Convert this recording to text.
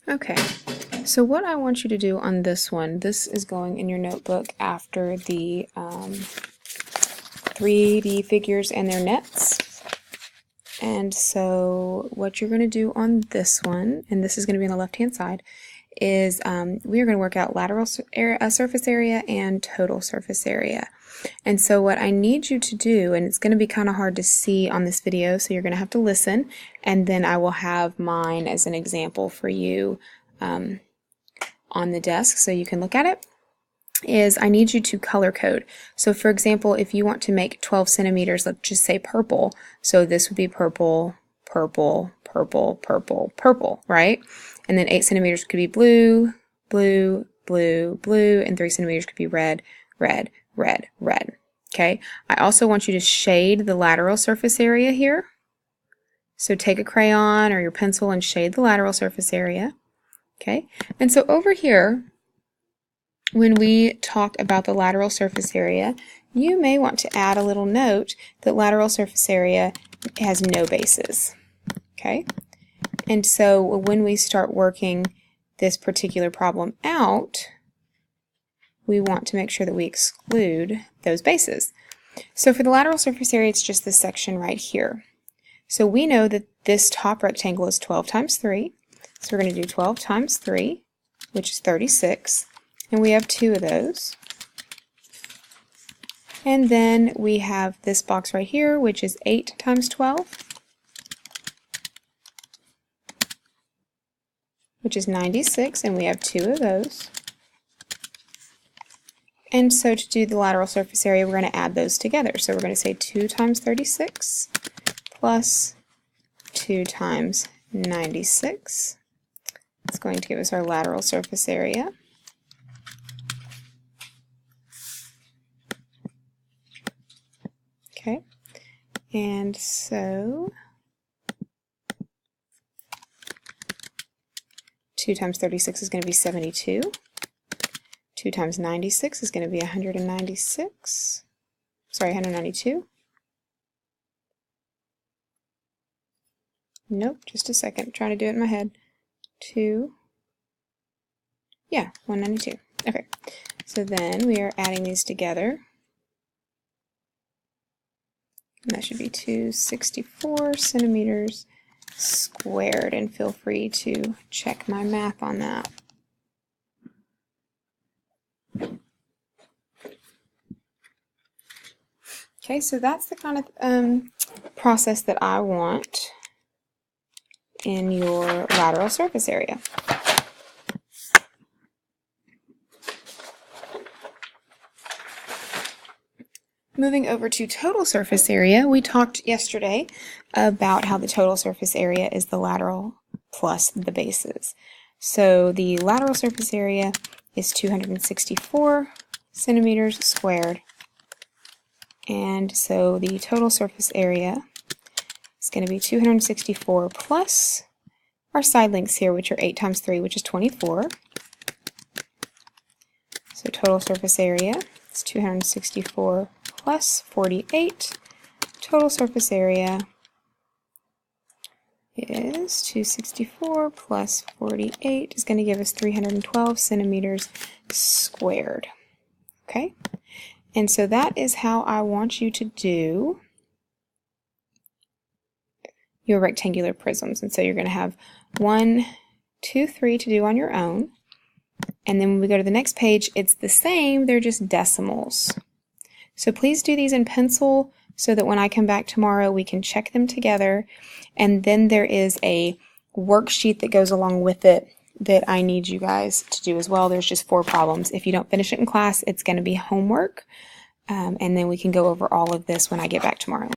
Okay, so what I want you to do on this one, this is going in your notebook after the 3D figures and their nets. And so what you're going to do on this one, and this is going to be on the left-hand side, is we are going to work out lateral surface area and total surface area. And so what I need you to do, and it's going to be kind of hard to see on this video, so you're going to have to listen, and then I will have mine as an example for you on the desk so you can look at it, is I need you to color code. So for example, if you want to make 12 centimeters, let's just say purple, so this would be purple, purple, purple, purple, purple, right? And then 8 centimeters could be blue, blue, blue, blue, and 3 centimeters could be red, red, red, red. Okay, I also want you to shade the lateral surface area here. So take a crayon or your pencil and shade the lateral surface area. Okay, and so over here, when we talk about the lateral surface area, you may want to add a little note that lateral surface area has no bases. Okay, and so when we start working this particular problem out, we want to make sure that we exclude those bases. So for the lateral surface area, it's just this section right here. So we know that this top rectangle is 12 times 3. So we're going to do 12 times 3, which is 36. And we have 2 of those. And then we have this box right here, which is 8 times 12, which is 96, and we have 2 of those. And so to do the lateral surface area, we're going to add those together. So we're going to say 2 times 36 plus 2 times 96. It's going to give us our lateral surface area. Okay, and so 2 times 36 is going to be 72. 2 times 96 is going to be 196. Sorry, 192. Nope, just a second. I'm trying to do it in my head. 192. Okay, so then we are adding these together. And that should be 264 centimeters squared, and feel free to check my math on that. Okay, so that's the kind of process that I want in your lateral surface area. Moving over to total surface area, we talked yesterday about how the total surface area is the lateral plus the bases. So the lateral surface area is 264 centimeters squared, and so the total surface area is going to be 264 plus our side lengths here, which are 8 times 3, which is 24. So total surface area is 264 plus 48. Total surface area is 264 plus 48 is going to give us 312 centimeters squared. Okay, and so that is how I want you to do your rectangular prisms. And so you're going to have 1, 2, 3 to do on your own. And then when we go to the next page, it's the same, they're just decimals. So please do these in pencil so that when I come back tomorrow we can check them together. And then there is a worksheet that goes along with it that I need you guys to do as well. There's just 4 problems. If you don't finish it in class, it's going to be homework. And then we can go over all of this when I get back tomorrow.